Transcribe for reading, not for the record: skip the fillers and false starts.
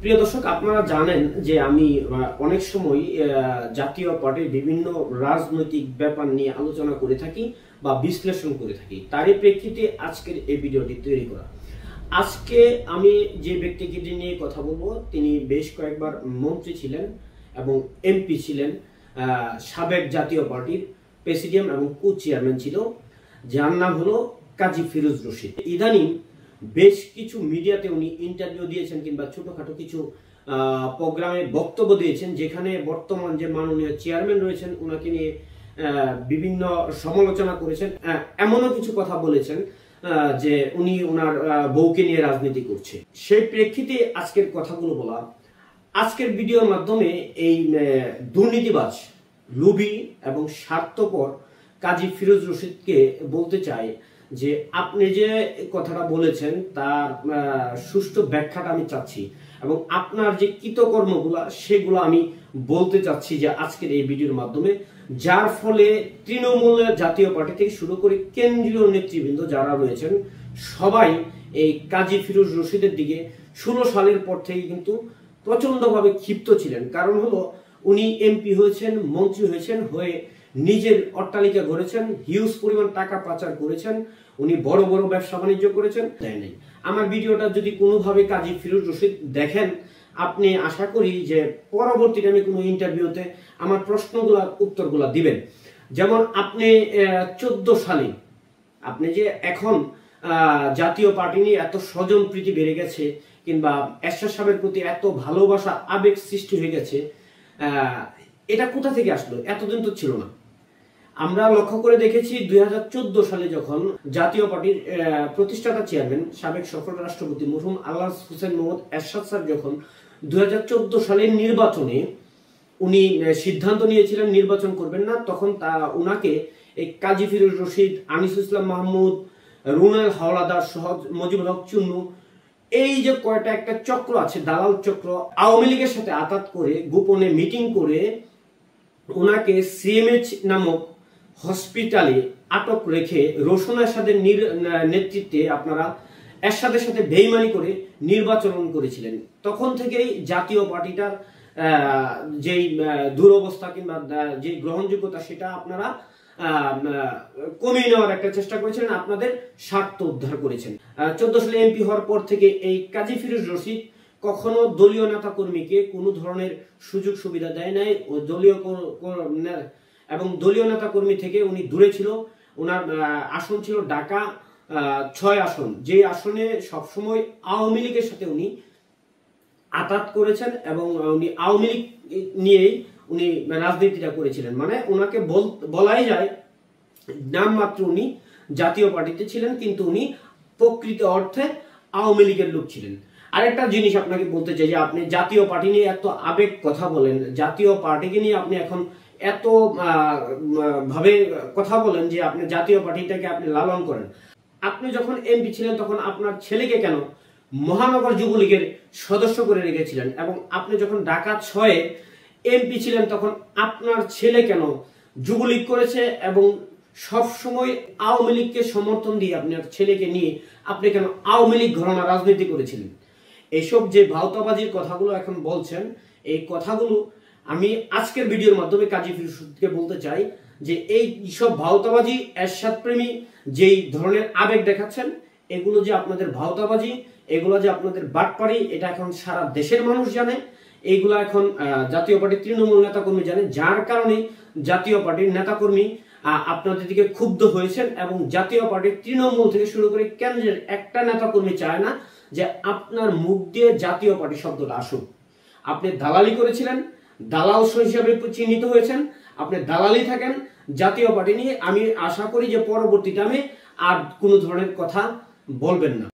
প্রিয় দর্শক, আপনারা জানেন যে আমি অনেক সময় জাতীয় পার্টির বিভিন্ন রাজনৈতিক ব্যাপার নিয়ে আলোচনা করে থাকি বা বিশ্লেষণ করে থাকি। তারই প্রেক্ষিতে আজকের এই ভিডিওটি তৈরি করা। আজকে আমি যে ব্যক্তিকে নিয়ে কথা বলবো, তিনি বেশ কয়েকবার মন্ত্রী ছিলেন এবং এমপি ছিলেন, সাবেক জাতীয় পার্টির প্রেসিডিয়াম এবং কো চেয়ারম্যান ছিল, যার নাম হলো কাজী ফিরোজ রশিদ। ইদানিং বেশ কিছু মিডিয়াতে উনি ইন্টারভিউ দিয়েছেন কিংবা ছোটখাটো কিছু প্রোগ্রামে বক্তব্য দিয়েছেন, যেখানে বর্তমান যে মাননীয় চেয়ারম্যান রয়েছেন ওনাকে নিয়ে বিভিন্ন সমালোচনা করেছেন। এমনও কিছু কথা বলেছেন যে উনি ওনার বউকে নিয়ে রাজনীতি করছে। সেই প্রেক্ষিতে আজকের কথাগুলো বলা। আজকের ভিডিওর মাধ্যমে এই দুর্নীতিবাজ, লোভী এবং স্বার্থপর কাজী ফিরোজ রশিদকে বলতে চাই যে আপনি যে কথাটা বলেছেন তার সুষ্ঠু ব্যাখ্যাটা আমি চাচ্ছি, এবং আপনার যে কৃতকর্মগুলা সেগুলো আমি বলতে চাচ্ছি যে আজকের এই ভিডিওর মাধ্যমে, যার ফলে তৃণমূল জাতীয় পার্টি থেকে শুরু করে কেন্দ্রীয় নেতৃবৃন্দ যারা রয়েছেন সবাই এই কাজী ফিরোজ রশিদের দিকে 16 সালের পর থেকে কিন্তু প্রচন্ডভাবে ক্ষিপ্ত ছিলেন। কারণ হলো উনি এমপি হয়েছেন, মন্ত্রী হয়েছেন, হয়ে নিজের অট্টালিকা গড়েছেন, হিউজ পরিমাণ টাকা পাচার করেছেন, উনি বড় বড় ব্যবসা বাণিজ্য করেছেন। তাই নাই, আমার ভিডিওটা যদি কোনোভাবে কাজী ফিরোজ রশিদ দেখেন, আপনি আশা করি যে পরবর্তীতে আমি কোনো ইন্টারভিউতে আমার প্রশ্নগুলোর উত্তরগুলো দিবেন। যেমন আপনি 14 সালে আপনি যে এখন জাতীয় পার্টি নিয়ে এত স্বজন প্রীতি বেড়ে গেছে কিংবা এরশাদ সাহেবের প্রতি এত ভালোবাসা, আবেগ সৃষ্টি হয়ে গেছে, এটা কোথা থেকে আসলো? এতদিন তো ছিল না। আমরা লক্ষ্য করে দেখেছি 2014 সালে যখন জাতীয় পার্টির প্রতিষ্ঠাতা চেয়ারম্যান, সাবেক সফল রাষ্ট্রপতি মরহুম আল্লাহ হোসেন মোহাম্মদ এরশাদ সাহেব যখন 2014 সালের নির্বাচনে উনি সিদ্ধান্ত নিয়েছিলেন নির্বাচন করবেন না, তখন উনাকে এই কাজী ফিরোজ রশিদ, আনিসুল ইসলাম মাহমুদ, রুনাল হাওলাদার সহ মজিবুল হক চুন্নু, এই যে কয়টা একটা চক্র আছে, দালাল চক্র, আওয়ামী লীগের সাথে আতাত করে গোপনে মিটিং করে ওনাকে সিএমএইচ নামক হসপিটালে আটক রেখে রোশন এরশাদের নেতৃত্বে আপনারা এরশাদের সাথে বেইমানি করে নির্বাচন করেছিলেন। তখন থেকেই জাতীয় পার্টিটার যেই দুরবস্থা কিংবা যে গ্রহণযোগ্যতা সেটা আপনারা কমিয়ে নেওয়ার একটা চেষ্টা করেছিলেন, আপনাদের স্বার্থ উদ্ধার করেছেন। 14 সালে এমপি হওয়ার পর থেকে এই কাজী ফিরোজ রশিদ কখনো দলীয় নেতা কর্মীকে কোনো ধরনের সুযোগ সুবিধা দেয় নাই, ও দলীয় নেতা কর্মী থেকে উনি দূরে ছিল। ওনার আসন ছিল ঢাকা 6 আসন, যে আসনে সবসময় আওয়ামী লীগের সাথে উনি আতাত করেছেন এবং উনি আওয়ামী লীগ নিয়েই উনি রাজনীতিটা করেছিলেন। মানে ওনাকে বলাই যায় নামমাত্র উনি জাতীয় পার্টিতে ছিলেন, কিন্তু উনি প্রকৃত অর্থে আওয়ামী লীগের লোক ছিলেন। আরেকটা জিনিস আপনাকে বলতে চাই যে আপনি জাতীয় পার্টি নিয়ে এত আবেগ কথা বলেন, জাতীয় পার্টিকে নিয়ে আপনি এখন এত ভাবে কথা বলেন যে আপনি জাতীয় পার্টিটাকে আপনি লালন করেন। আপনি যখন এমপি ছিলেন তখন আপনার ছেলেকে কেন মহানগর যুবলীগের সদস্য করে রেখেছিলেন, এবং আপনি যখন ঢাকা 6 এমপি ছিলেন তখন আপনার ছেলে কেন যুবলীগ করেছে এবং সব সময় আওয়ামী লীগকে সমর্থন দিয়ে আপনার ছেলেকে নিয়ে আপনি কেন আওয়ামী লীগ ঘরানা রাজনীতি করেছিলেন? এইসব যে ভাওতাবাজির কথাগুলো এখন বলছেন, এই কথাগুলো আমি আজকের ভিডিওর মাধ্যমে কাজী ফিরোজ রশিদকে বলতে চাই যে এই সব ভাওতাবাজি, এরশাদ প্রেমী যেই ধরনের আবেগ দেখাচ্ছেন, এগুলো যে আপনাদের ভাওতাবাজি, এগুলো যে আপনাদের বাটপাড়ি, এটা এখন সারা দেশের মানুষ জানে। এইগুলো এখন জাতীয় পার্টির তৃণমূল নেতাকর্মী জানে, যার কারণে জাতীয় পার্টির নেতাকর্মী আপনাদের দিকে ক্ষুব্ধ হয়েছেন, এবং জাতীয় পার্টির তৃণমূল থেকে শুরু করে কেন্দ্রের একটা নেতাকর্মী চায় না যে আপনার মুখ দিয়ে জাতীয় পার্টি শব্দটা আসুক। আপনি দালালি করেছিলেন, দালাল হিসেবে চিহ্নিত হয়েছেন, আপনি দালালি থাকেন জাতীয় পার্টি নিয়ে। আমি আশা করি যে পরবর্তী টাইমে আর কোনো ধরনের কথা বলবেন না।